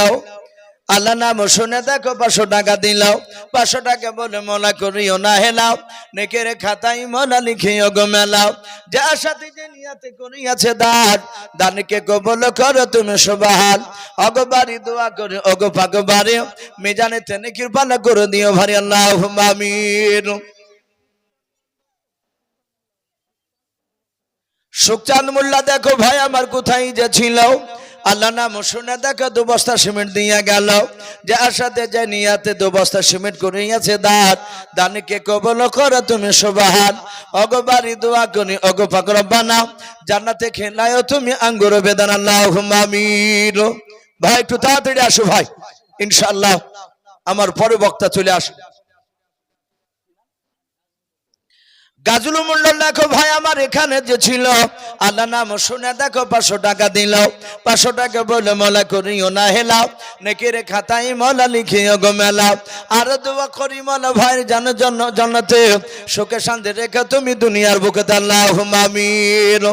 আল্লাহ নাম শুনে দেখো 500 টাকা দিলাও, 500 টাকা বলে মলা করিও না হেলাও, নেকের খাতায় মলা লিখিও গো মেলাও, যে আশাতে যে নিয়াতে করিয়াছে দান, দানকে কবুল করো তুমি সুবহান। অগবারি দোয়া করে অগো পাগবারে, মিজানেতে নেকির পাল্লা করে দিও ভারি আল্লাহুম্মা আমিন। সুখচাঁদ মোল্লা দেখো ভাই আমার কোথায় যে ছিল, আল্লাহ নাম শুনে দেখো 2 বস্তা সিমেন্ট দিয়ে গেল, যে আশাতে যে নিয়াতে 2 বস্তা সিমেন্ট করিয়াছে দান, দানকে কবুল করো তুমি সুবহান। ওগো বাড়ি দোয়া করি ওগো পাক রব্বানা, জান্নাতে খেলায়ও তুমি আঙ্গুর বেদান, আল্লাহুম্মা আমিন। ভাই একটু তাড়াতাড়ি আসো ভাই, ইনশাআল্লাহ আমার পরে বক্তা চলে আসো। গাজুল মন্ডল দেখো ভাই আমার এখানে যে ছিল, আল্লাহ নাম শুনে দেখো 500 টাকা দিল। 500 টাকা বলে মলা করিও না হেলাও, নেকের খাতায় মলা লিখিও গো মেলাও। আর দোয়া করি মলা ভাই জান্নাতে সুখে শান্তি রেখে তুমি দুনিয়ার বুকে, আল্লাহুম্মা আমিন।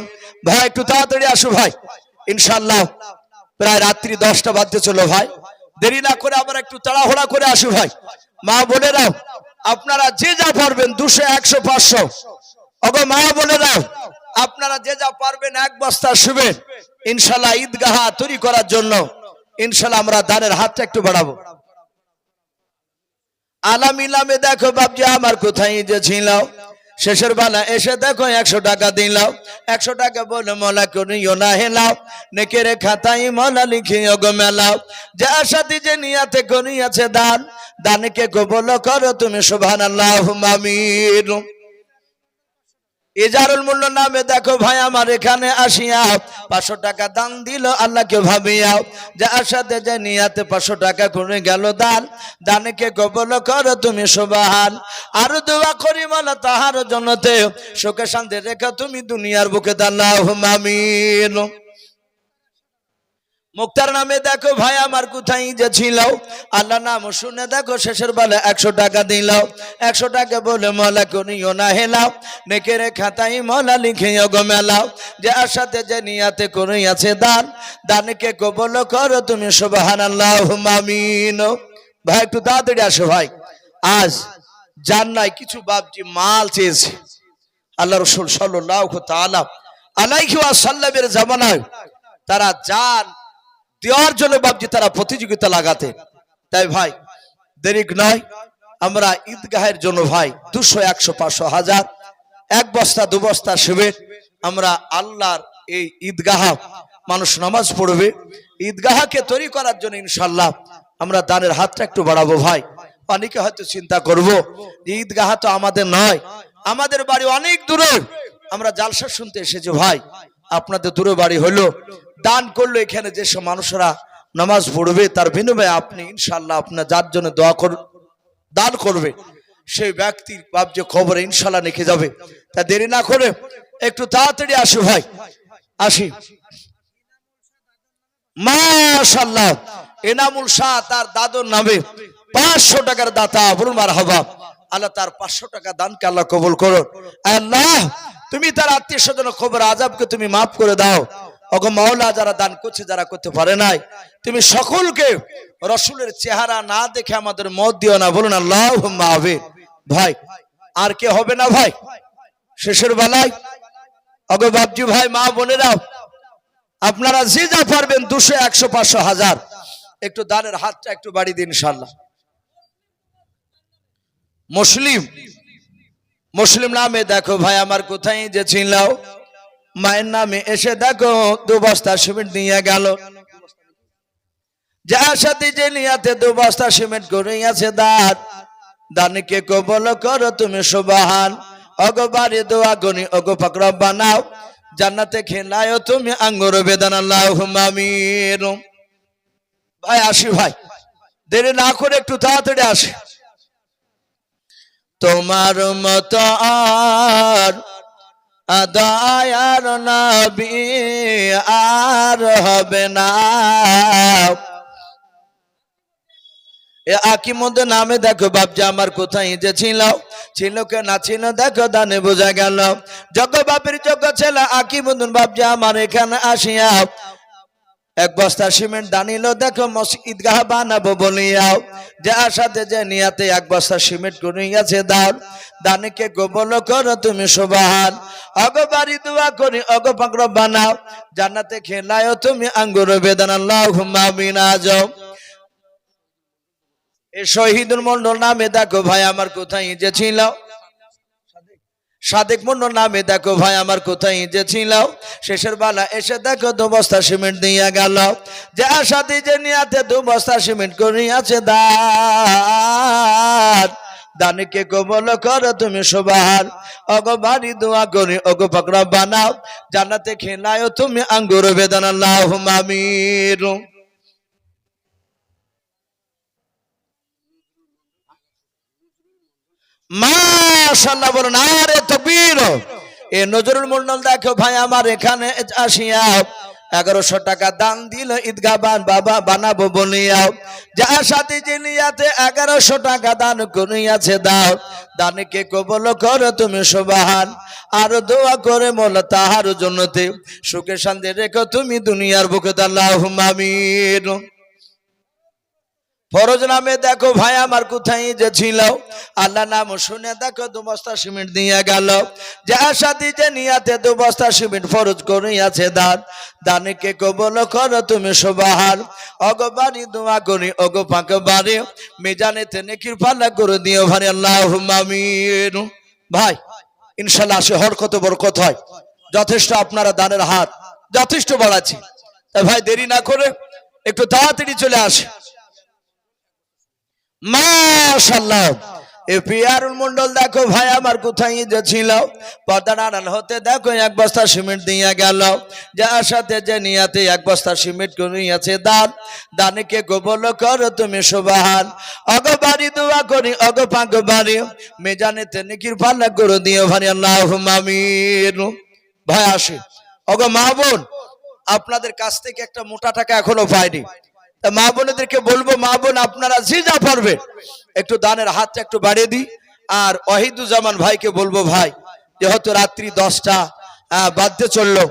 ভাই একটু তাড়াতাড়ি আসো ভাই, ইনশাআল্লাহ প্রায় রাত্রি 10টা বাজতে চলো ভাই, দেরি না করে আবার একটু তাড়াহুড়া করে আসো ভাই। মা বোনেরা আপনারা যে যা পারবেন 200 100 500, ওগো মা বোনেরা আপনারা যে যা পারবেন 1 বস্তা শুবেন ইনশাআল্লাহ ঈদগাহ তৈরি করার জন্য। ইনশাআল্লাহ আমরা দানের হাতটা একটু বাড়াবো। আলামিলামে দেখো বাপজি আমার কোথায় যে ছিল, শেষের বেলা এসে দেখো 100 টাকা দিল। 100 টাকা বলে মলা করিও না হেলাও, নেকের খাতায় মলা লিখিও গো মেলাও। যে আশাতে যে নিয়াতে করিয়াছে দান, দানকে কবুল করো তুমি সুবহানাল্লাহুম্মা আমিন। ইজারুল মূল্য নামে দেখো ভাই আমার এখানে আসিয়া 500 টাকা দান দিল আল্লাহকে ভাবিয়া, যে আশাতে যে নিয়াতে 500 টাকা করে গেল দান, দানকে কবুল করো তুমি সুবহান। আর দোয়া করি মালা তাহার জন্নতে সুখে শান্তি রেখে তুমি দুনিয়ার বুকে, আল্লাহুম্মা আমিন। মুক্তার নামে দেখো ভাই আমার কোথায় যে ছিল, আল্লাহ নাম শুনে দেখো শেষের বেলা 100 টাকা দিল। 100 টাকা বলে মলা করিও না হেলাও, নেকের খাতায় মলা লিখিও গো মেলাও। যে আশাতে যে নিয়াতে করিয়াছে দান, দানকে কবুল করো তুমি সুবহানাল্লাহুম্মা আমিন। ভাই একটু তাড়াতাড়ি আসো ভাই, আজ জান্নায় কিছু বাপজি মাল চেয়েছে। আল্লাহ রাসূল সাল্লাল্লাহু তাআলা আলাইহি ওয়াসাল্লামের জামানায় তারা জান দেওয়ার জন্য বাপজি তারা প্রতিযোগিতা লাগাতে। তাই ভাই দেরি নয়, আমরা ঈদগাহের জন্য ভাই 200 100 500 1000 1 বস্তা 2 বস্তা শিবের আমরা আল্লাহর এই ঈদগাহ মানুষ নামাজ পড়বে, ঈদগাহকে তৈরি করার জন্য ইনশাআল্লাহ আমরা দানের হাতটা একটু বাড়াবো ভাই। অনেকে হয়তো চিন্তা করব যে ঈদগাহ তো আমাদের নয়, আমাদের বাড়ি অনেক দূরে, আমরা জালসা শুনতে এসেছি ভাই, আপনাদের দূরে বাড়ি হলো, দান করলো এখানে যেসব মানুষরা নামাজ পড়বে তার বিনিময়ে আপনি ইনশাআল্লাহ আপনার যার জন্য দোয়া দান করবে সেই ব্যক্তির বাপ যে খবর ইনশাআল্লাহ লিখে যাবে। তা দেরি না করে একটু তাড়াতাড়ি আসো ভাই, আসি। মাশাআল্লাহ এনামুল শাহ তার দাদুর নামে 500 টাকার দাতা, বলুন মারহাবা। আল্লাহ তার 500 টাকা দানকে আল্লাহ কবুল করুন। আল্লাহ তুমি তার আত্মীয় স্বজন খবর আযাবকে তুমি মাফ করে দাও। ওগো মাওলা যারা দান করছে যারা করতে পারে নাই, তুমি সকলকে রাসূলের চেহারা না দেখে আমাদের মত দিও না, বলুন আল্লাহুম্মা আমিন। ভাই আর কে হবে না ভাই শেষের বেলায়, ওগো বাপজি ভাই মা বোনেরা আপনারা যে যা পারবেন 200 100 500 1000 একটু দানের হাতটা একটু বাড়িয়ে দিন ইনশাআল্লাহ। মুসলিম নামে দেখো ভাই আমার কোথায় যে ছিল, মায়ের নামে এসে দেখো 2 বস্তা সিমেন্ট নিয়ে গেল। যার সাথে যে নিয়াতে 2 বস্তা সিমেন্ট করিয়াছে দান, দানকে কবুল করো তুমি সুবহান। ওগো বাড়ি দোয়া গনি ওগো পাক রব্বানা, জান্নাতে খেলায়ও তুমি আঙ্গুর বেদান, আল্লাহুম্মা আমিন। ভাই আসি ভাই, দেরি না করে একটু তাড়াতাড়ি আসি। তোমার মতো আর দয়ার নবী আর হবে না। এ আকিমুদ নামে দেখো বাপজি আমার কোথায় যে ছিল কে না ছিল দেখো দানে বোঝা গেল। যজ্ঞ বাপের যজ্ঞ ছেলে আকিমুদ বাপজি আমার এখানে আসিয়া 1 বস্তা সিমেন্ট দানিল দেখো ঈদগাহ বানাবো বলিয়াও, যে আশাতে যে নিয়াতে 1 বস্তা সিমেন্ট করিয়াছে দাও, দানকে কবুল করো তুমি সুবহান। ওগো বাড়ি দোয়া করি ওগো পাক রব্বানা, জান্নাতে খেলায়ও তুমি আঙ্গুর বেদান, আল্লাহুম্মা আমিন। আজও এই শহীদুল মন্ডল নামে দেখো ভাই আমার কোথায় যে ছিল, সাদেক মন্ডল নামে দেখো ভাই আমার কোথায় যে ছিল, শেষের বেলা এসে দেখো 2 বস্তা সিমেন্ট দিয়ে গেল। যে আশাতে যে নিয়াতে 2 বস্তা সিমেন্ট করিয়াছে দান, দানকে কবল করো তুমি সুবহান। ওগো বাড়ি দোয়া করি ওগো পাকড়া বানাও, জান্নাতে খেলায়ও তুমি আঙ্গুর বেদান, আল্লাহুম্মা আমিন। মাশাআল্লাহ বলুন আরে তাকবীর। এ নজরুল মন্ডল দেখো ভাই আমার এখানে আসিয়া 1100 টাকা দান দিল ঈদগাহ বাবা বানাবো বলিয়া। যার সাথে যে নিয়াতে 1100 টাকা দান করিয়াছে দাও, দানকে কবুল করো তুমি সুবহান। আর দোয়া করে মোলা তাহার জন্নতে সুখে শান্তি রেখো তুমি দুনিয়ার বুকে, আল্লাহুম্মা আমিন। ফরজ নামে দেখো ভাই আমার কোথায় যে ছিল, আল্লাহ নাম শুনে দেখো 2 বস্তা সিমেন্ট দিয়ে গেল। যার সাথে যে নিয়াতে 2 বস্তা সিমেন্ট ফরজ করিয়াছে দান, দানকে কবুল করো তুমি সুবহান। ওগো বাড়ি দোয়া করি ওগো পাক বাড়ি, মিজানেতে নেকির পাল্লা করে দিও ভাই, আল্লাহুম্মা আমিন। ভাই ইনশাআল্লাহ আসে হরকত বরকত হয়, যথেষ্ট আপনারা দানের হাত যথেষ্ট বাড়াচ্ছি, তাই ভাই দেরি না করে একটু তাড়াতাড়ি চলে আসে। মাশাআল্লাহ। এ পিয়ারুল মন্ডল দেখো ভাই আমার কোথায় যে ছিল, পর্দার আড়াল হতে দেখো 1 বস্তা সিমেন্ট দিয়ে গেল। যার সাথে যে নিয়াতে 1 বস্তা সিমেন্ট করিয়াছে দান, দানকে কবুল করো তুমি সুবহান। ওগো বাড়ি দোয়া করি ওগো পাক বাড়ি, মিজানেতে নেকির পাল্লা করে দিও ভাই, আল্লাহুম্মা আমিন। ভাই আসে ওগো মা বোন, আপনাদের কাছ থেকে একটা মোটা টাকা এখনো পাইনি, মা বোনেদেরকে বলবো মা বোন আপনারা যে যা পারবে একটু দানের হাতটা একটু বাড়িয়ে দিই। আর ওয়াহিদুজ্জামান ভাইকে বলবো ভাই যেহেতু রাত্রি 10টা বাজতে চললো,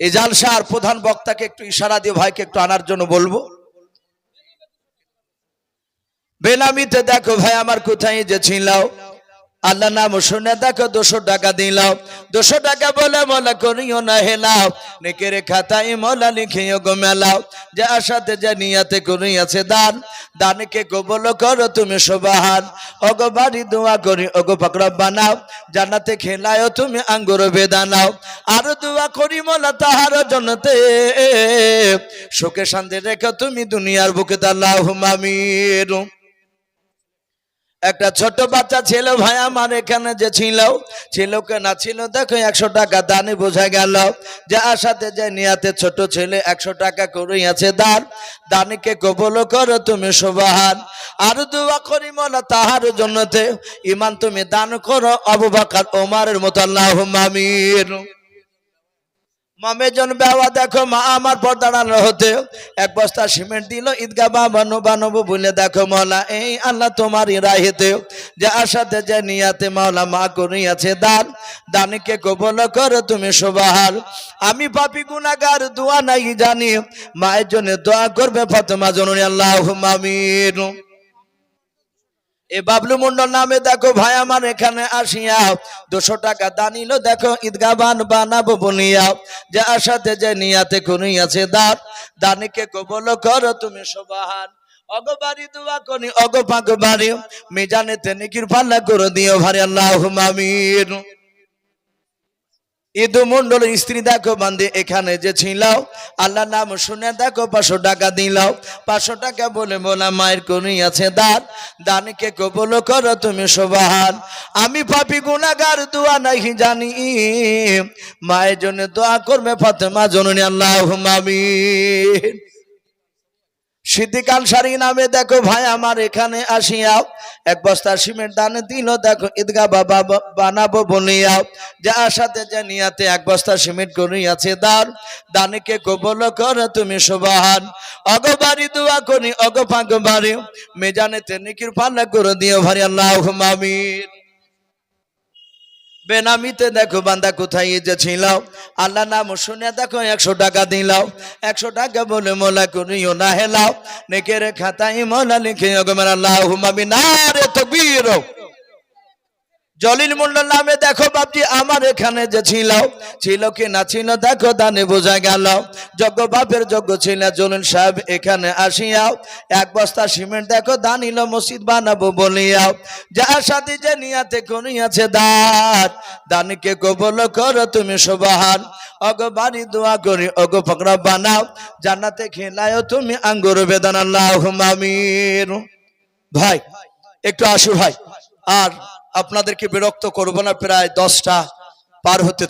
এই জালসার প্রধান বক্তাকে একটু ইশারা দিয়ে ভাইকে একটু আনার জন্য বলবো। বেনামিতে দেখো ভাই আমার কোথায় যে ছিল, আল্লাহ নাম শুনে দেখো 200 টাকা দিলাও। 200 টাকা বলে মোলা করিও না হেলাও, নেকের খাতায় মোলা লিখিও গো মেলাও। যে আশাতে যে নিয়াতে করিয়াছে দান, দানকে কবুল করো তুমি সুবহান। ওগো বাড়ি দোয়া করি ওগো পাকড়া বানাও, জান্নাতে খেলায়ও তুমি আঙ্গুর বেদানাও। আর দোয়া করি মোলা তাহার জন্নতে সুখে শান্তি রেখো তুমি দুনিয়ার বুকে, আল্লাহুম্মা আমিন। একটা ছোট বাচ্চা ছিল ভাই আমার এখানে যে ছিল, কে না ছিল দেখো 100 টাকা দানে বোঝা গেল। যার সাথে যে নিয়াতে ছোট ছেলে 100 টাকা করিয়াছে দান, দানকে কবুল করো তুমি সুবহান। আর দোয়া করি মোলা তাহার জন্নতে ঈমান তুমি দান করো আবু বকর ওমরের মতো, আল্লাহুম্মা আমিন। মামেজন বেওয়া দেখো মা আমার পর্দার হতে 1 বস্তা সিমেন্ট দিল ঈদগাহ বানাবো বলে দেখো মওলা এই আল্লাহ তোমারই রাহেতে, যে আশাতে যে নিয়াতে মওলা মা করিয়াছে দান, দানকে কবুল করো তুমি সুবহান। আমি পাপী গুনাহগার দোয়া নাই জানি, মায়ের জন্য দোয়া করবে ফাতেমা জননী, আল্লাহুম্মা আমিন। এ বাবলু মন্ডল নামে দেখো ভাই আমার এখানে আসিয়া 200 টাকা দানিল দেখো ঈদগাহ বানাবো বলিয়া। যে আশাতে যে নিয়াতে করিয়াছে দান, দানকে কবুল করো তুমি সুবহান। ওগো বাড়ি দোয়া করি ওগো পাক বাড়ি, মিজানেতে নেকির পাল্লা করে দিও ভাই, আল্লাহুম্মা আমিন। ঈদ মন্ডলের স্ত্রী দেখো বান্দে এখানে যে ছিল, আল্লাহ নাম শুনে দেখো 500 টাকা দিল। 500 টাকা বলে মোলা মায়ের করিয়াছে দান, দানকে কবুল করো তুমি সুবহান। আমি পাপী গুনাহগার দোয়া নাই জানি, মায়ের জন্য দোয়া করবে ফাতেমা জননী, আল্লাহুম্মা আমিন। সিদ্দিক আনসারী নামে দেখো ভাই আমার এখানে আসিয়া 1 বস্তা সিমেন্ট দান দিল দেখো ঈদগাহ বানাবো বলিয়া। যার সাথে যে নিয়াতে 1 বস্তা সিমেন্ট করিয়াছে দান, দানকে কবুল করো তুমি সুবহান। ওগো বাড়ি দোয়া করি ওগো পাক বাড়ি, মিজানেতে নেকির পাল্লা করে দিও ভাই, আল্লাহুম্মা আমিন। বেনামিতে দেখো বান্দা কোথায় যে ছিল, আল্লাহ নাম শুনে দেখো 100 টাকা দিলাও। 100 টাকা বলে মোলা করিও না হেলাও, নেকের খাতায় মোলা লিখিও গো মেরা, আল্লাহুম্মা আমিন। নারে তাকবীর। জলিল মন্ডল নামে দেখো বাপজি আমার এখানে যে ছিল কি না ছিল দেখো দানে বোঝা গেল। যজ্ঞ বাপের যজ্ঞ ছিল জলিল সাহেব এখানে আসিয়াও এক বস্তা সিমেন্ট দেখো দানিল মসজিদ বানাবো বলিয়াও, যার সাথে যে নিয়াতে করিয়াছে দানকে কবুল করো তুমি সুবহান। অগো বাড়ি দোয়া করি অগো ফকরা বানাও, জান্নাতে খেলায়ও তুমি আঙ্গুর বেদান, আল্লাহুম্মা আমিন। ভাই একটু আসো ভাই, আর আপনাদেরকে বিরক্ত করব না, প্রায় 10টা পার হতে